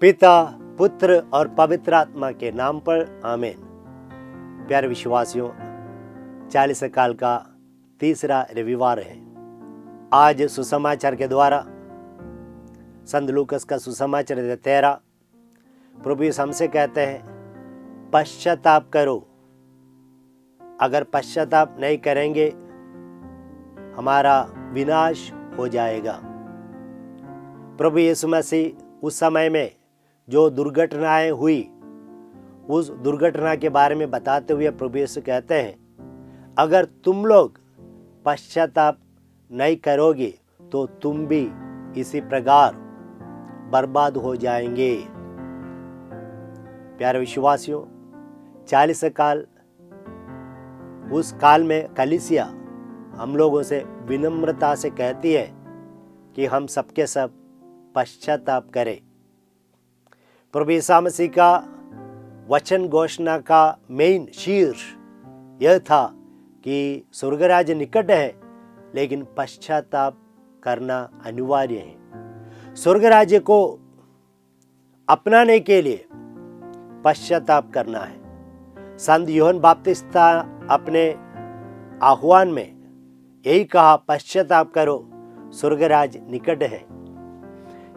पिता, पुत्र और पवित्र आत्मा के नाम पर आमीन। प्यारे विश्वासियों, 40 काल का तीसरा रविवार है। आज सुसमाचार के द्वारा संत लूकस का सुसमाचार 13 प्रभु यीशु हमसे कहते हैं पश्चाताप करो। अगर पश्चाताप नहीं करेंगे हमारा विनाश हो जाएगा। प्रभु यीशु मसीह उस समय में जो दुर्घटनाएं हुई उस दुर्घटना के बारे में बताते हुए प्रभु यीशु कहते हैं अगर तुम लोग पश्चाताप नहीं करोगे तो तुम भी इसी प्रकार बर्बाद हो जाएंगे। प्यारे विश्वासियों, 40 काल, उस काल में कलीसिया हम लोगों से विनम्रता से कहती है कि हम सबके सब पश्चाताप करें। प्रभु यीशु मसीह का वचन घोषणा का मेन शीर्ष यह था कि स्वर्ग राज्य निकट है, लेकिन पश्चाताप करना अनिवार्य है। स्वर्ग राज्य को अपनाने के लिए पश्चाताप करना है। संत यूहन्ना बपतिस्ता अपने आह्वान में यही कहा, पश्चाताप करो, स्वर्ग राज्य निकट है।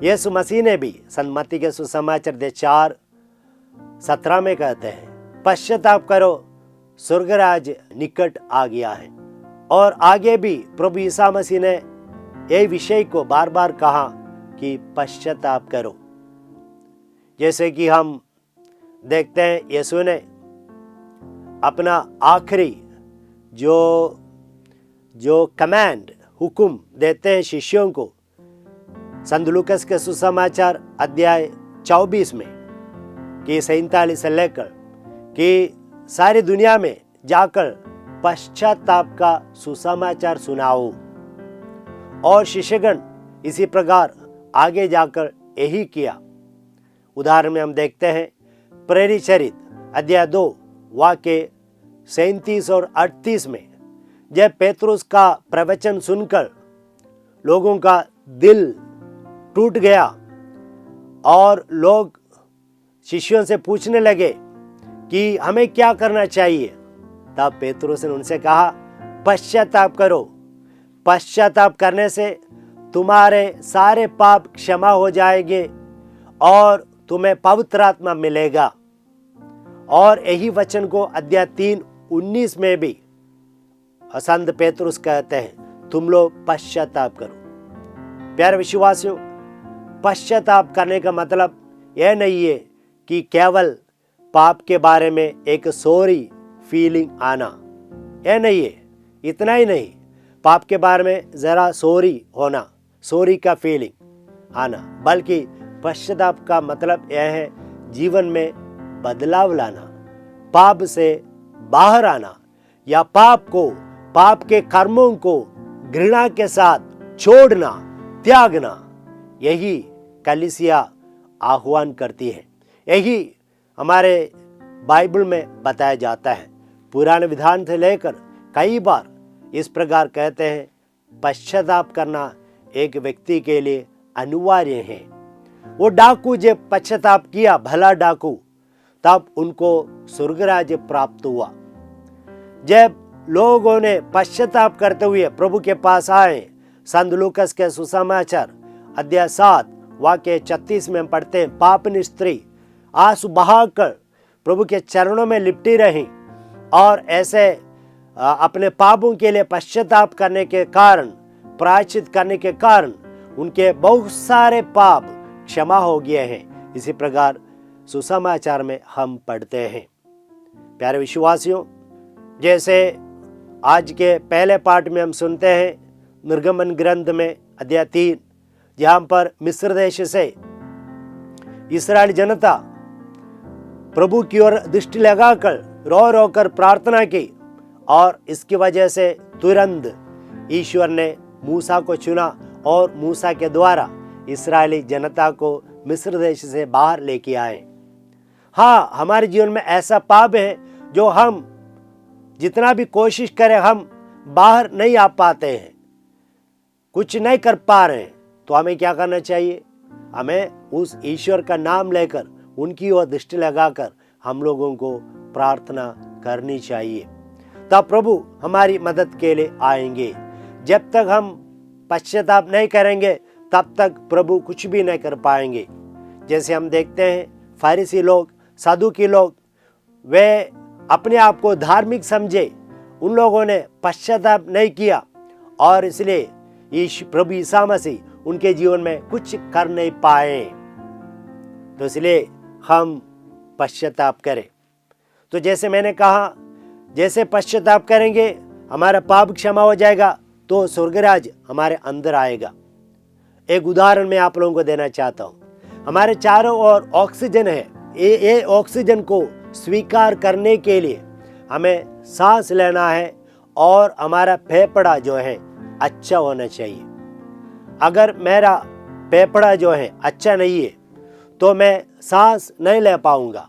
यीशु मसीह ने भी संत मत्ती के सुसमाचार 4:17 में कहते हैं पश्चाताप करो, स्वर्ग राज्य निकट आ गया है। और आगे भी प्रभु यीशु मसीह ने यही विषय को बार बार कहा कि पश्चाताप करो। जैसे कि हम देखते हैं यीशु ने अपना आखिरी जो कमांड, हुक्म देते हैं शिष्यों को संत लूकस के सुसमाचार अध्याय 24 में कि 47 से लेकर कि सारी दुनिया में जाकर पश्चाताप का सुसमाचार सुनाओ। और शिष्यगण इसी प्रकार आगे जाकर यही किया। उदाहरण में हम देखते हैं प्रेरित चरित्र अध्याय 2 वाक्य 37 और 38 में जब पेतरुस का प्रवचन सुनकर लोगों का दिल टूट गया और लोग शिष्यों से पूछने लगे कि हमें क्या करना चाहिए, तब पेतरुस ने उनसे कहा पश्चाताप करो। पश्चाताप करने से तुम्हारे सारे पाप क्षमा हो जाएंगे और तुम्हें पवित्र आत्मा मिलेगा। और यही वचन को अध्याय 3:19 में भी संत पेतरुस कहते हैं तुम लोग पश्चाताप करो। प्यारे विश्वासियों, पश्चाताप करने का मतलब यह नहीं है कि केवल पाप के बारे में एक सॉरी फीलिंग आना, यह नहीं है। इतना ही नहीं, पाप के बारे में जरा सॉरी होना, सॉरी का फीलिंग आना, बल्कि पश्चाताप का मतलब यह है जीवन में बदलाव लाना, पाप से बाहर आना या पाप के कर्मों को घृणा के साथ छोड़ना, त्यागना। यही कलीसिया आह्वान करती है। यही हमारे बाइबल में बताया जाता है। पुराने विधान से लेकर कई बार इस प्रकार कहते हैं पश्चाताप करना एक व्यक्ति के लिए अनिवार्य है। वो डाकू जब पश्चाताप किया, भला डाकू, तब उनको स्वर्ग राज्य प्राप्त हुआ। जब लोगों ने पश्चाताप करते हुए प्रभु के पास आए, संत लूकस के सुसमाचार अध्याय 7 वाक्य 36 में हम पढ़ते हैं पापनी स्त्री आंसू बहाकर प्रभु के चरणों में लिपटी रही और ऐसे अपने पापों के लिए पश्चाताप करने के कारण, प्रायश्चित करने के कारण उनके बहुत सारे पाप क्षमा हो गए हैं। इसी प्रकार सुसमाचार में हम पढ़ते हैं। प्यारे विश्वासियों, जैसे आज के पहले पाठ में हम सुनते हैं निर्गमन ग्रंथ में अध्याय 3, जहां पर मिस्र देश से इस्राएल जनता प्रभु की ओर दृष्टि लगाकर रो रो कर प्रार्थना की और इसकी वजह से तुरंत ईश्वर ने मूसा को चुना और मूसा के द्वारा इस्राएली जनता को मिस्र देश से बाहर लेके आए। हाँ, हमारे जीवन में ऐसा पाप है जो हम जितना भी कोशिश करें हम बाहर नहीं आ पाते हैं, कुछ नहीं कर पा रहे हैं। तो हमें क्या करना चाहिए? हमें उस ईश्वर का नाम लेकर उनकी ओर दृष्टि लगाकर हम लोगों को प्रार्थना करनी चाहिए। तब प्रभु हमारी मदद के लिए आएंगे। जब तक हम पश्चाताप नहीं करेंगे तब तक प्रभु कुछ भी नहीं कर पाएंगे। जैसे हम देखते हैं फारिसी लोग, सदूकी लोग, वे अपने आप को धार्मिक समझे, उन लोगों ने पश्चाताप नहीं किया और इसलिए प्रभु ईसा मसीह उनके जीवन में कुछ कर नहीं पाए। तो इसलिए हम पश्चाताप करें। तो जैसे मैंने कहा, जैसे पश्चाताप करेंगे हमारा पाप क्षमा हो जाएगा तो स्वर्गराज हमारे अंदर आएगा। एक उदाहरण मैं आप लोगों को देना चाहता हूँ। हमारे चारों ओर ऑक्सीजन है, ये ऑक्सीजन को स्वीकार करने के लिए हमें सांस लेना है और हमारा फेफड़ा जो है अच्छा होना चाहिए। अगर मेरा फेफड़ा जो है अच्छा नहीं है तो मैं सांस नहीं ले पाऊंगा,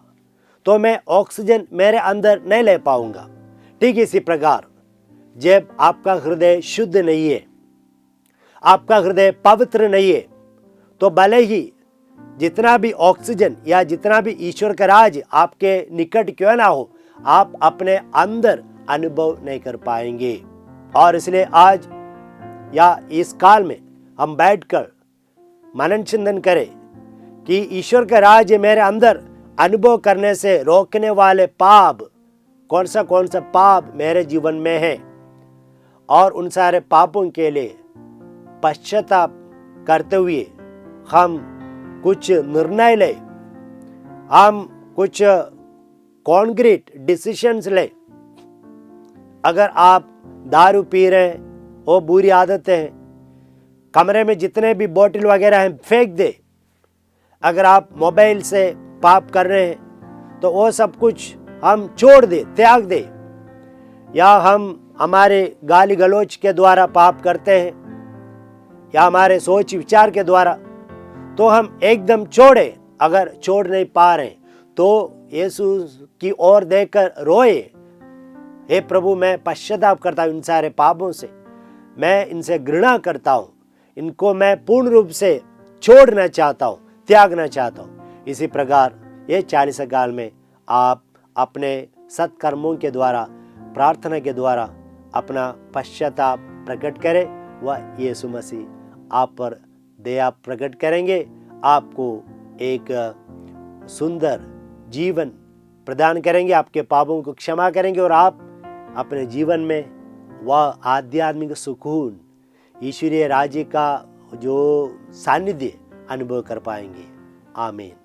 तो मैं ऑक्सीजन मेरे अंदर नहीं ले पाऊंगा। ठीक इसी प्रकार जब आपका हृदय शुद्ध नहीं है, आपका हृदय पवित्र नहीं है, तो भले ही जितना भी ऑक्सीजन या जितना भी ईश्वर का राज आपके निकट क्यों ना हो, आप अपने अंदर अनुभव नहीं कर पाएंगे। और इसलिए आज या इस काल में हम बैठकर मनन चिंतन करें कि ईश्वर का राज मेरे अंदर अनुभव करने से रोकने वाले पाप कौन सा पाप मेरे जीवन में है, और उन सारे पापों के लिए पश्चाताप करते हुए हम कुछ निर्णय ले, हम कुछ कॉन्क्रीट डिसीजंस ले। अगर आप दारू पी रहे हैं, वो बुरी आदतें हैं, कमरे में जितने भी बोतल वगैरह हैं फेंक दे। अगर आप मोबाइल से पाप कर रहे हैं तो वो सब कुछ हम छोड़ दे, त्याग दे। या हम हमारे गाली गलौज के द्वारा पाप करते हैं या हमारे सोच विचार के द्वारा, तो हम एकदम छोड़े। अगर छोड़ नहीं पा रहे तो यीशु की ओर देखकर रोए, हे प्रभु मैं पश्चाताप करता हूँ इन सारे पापों से, मैं इनसे घृणा करता हूँ, इनको मैं पूर्ण रूप से छोड़ना चाहता हूँ, त्यागना चाहता हूँ। इसी प्रकार ये 40 काल में आप अपने सत्कर्मों के द्वारा, प्रार्थना के द्वारा अपना पश्चाताप प्रकट करें, वह यीशु मसीह आप पर दया प्रकट करेंगे, आपको एक सुंदर जीवन प्रदान करेंगे, आपके पापों को क्षमा करेंगे और आप अपने जीवन में वह आध्यात्मिक सुकून, ईश्वरीय राज्य का जो सानिध्य अनुभव कर पाएंगे। आमीन।